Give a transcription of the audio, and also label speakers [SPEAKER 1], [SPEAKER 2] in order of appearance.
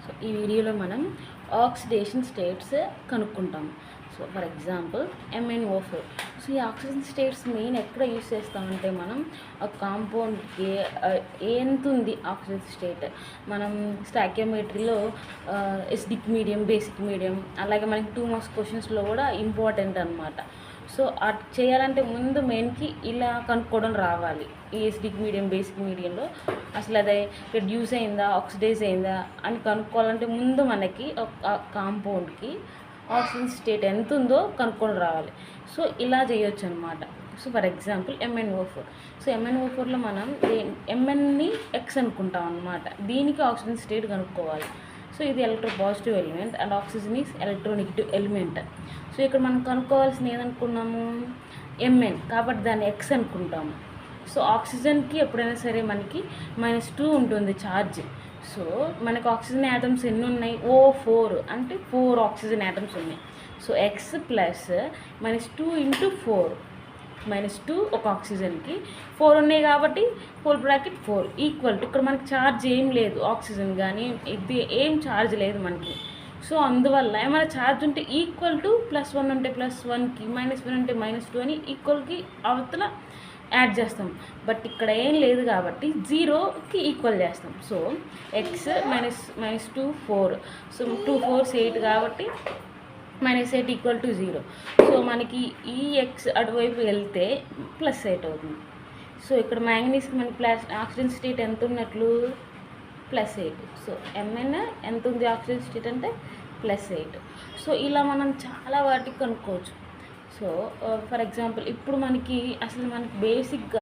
[SPEAKER 1] So ఈ వీడియోలో మనం ఆక్సిడేషన్ స్టేట్స్ కనుక్కుంటాం. So for example MnO4. So ఈ ఆక్సిజన్ స్టేట్స్ మెయిన్ ఎక్కడ యూస్ చేస్తామంటే మనం ఆ కాంపౌండ్కి ఎంత ఉంది ఆక్సిజన్ స్టేట్ మనం స్టాకియోమెట్రీలో ఎసిడిక్ మీడియం, బేసిక్ మీడియం, అలాగే మనకి 2 మార్క్స్ క్వశ్చన్స్లో కూడా ఇంపార్టెంట్ అనమాట. సో అది చేయాలంటే ముందు మెయిన్కి ఇలా కనుక్కోవడం రావాలి. ఈ ఎసిడిక్ మీడియం, బేసిక్ మీడియంలో అసలు అదే రెడ్యూస్ అయిందా, ఆక్సిడైజ్ అయిందా అని కనుక్కోవాలంటే ముందు మనకి కాంపౌండ్కి ఆక్సిజన్ స్టేట్ ఎంత ఉందో కనుక్కొని రావాలి. సో ఇలా చేయొచ్చు అనమాట. So for example MnO4. So MnO4లో మనం Mnని X అనుకుంటాం అనమాట. దీనికి ఆక్సిజన్ స్టేట్ కనుక్కోవాలి. సో ఇది electropositive element and oxygen is electronegative element. So ఇక్కడ మనం కనుక్కోవాల్సింది ఏదనుకున్నాము, Mn, కాబట్టి దాన్ని X అనుకుంటాము. సో ఆక్సిజన్కి ఎప్పుడైనా సరే మనకి -2 ఉంటుంది ఛార్జ్. సో మనకు ఆక్సిజన్ యాటమ్స్ ఎన్ని ఉన్నాయి, O4, అంటే 4 ఆక్సిజన్ యాటమ్స్ ఉన్నాయి. సో X ప్లస్ -2 × 4, -2 ఒక ఆక్సిజన్కి 4 ఉన్నాయి కాబట్టి (4) ఈక్వల్ టు, ఇక్కడ మనకి ఛార్జ్ ఏం లేదు, ఆక్సిజన్ కానీ ఇది ఏం ఛార్జ్ లేదు మనకి. సో అందువల్ల ఏమైనా ఛార్జ్ ఉంటే ఈక్వల్ టు +1 ఉంటే +1కి, -1 ఉంటే -2 అని ఈక్వల్కి అవతల యాడ్ చేస్తాం. బట్ ఇక్కడ ఏం లేదు కాబట్టి 0కి ఈక్వల్ చేస్తాం. సో X -2 4, సో 2 4 8 కాబట్టి -8 = 0. సో మనకి ఈ X అటువైపు వెళ్తే +8 అవుతుంది. సో ఇక్కడ మ్యాంగనీస్కి మనకి ఆక్సిజన్ స్టేట్ ఎంత ఉన్నట్లు, +8. సో Mn ఎంత ఉంది ఆక్సిజన్ స్టేట్ అంటే +8. సో ఇలా మనం చాలా వాటికి కనుక్కోవచ్చు. సో ఫర్ ఎగ్జాంపుల్ ఇప్పుడు మనకి అసలు మనకి బేసిక్గా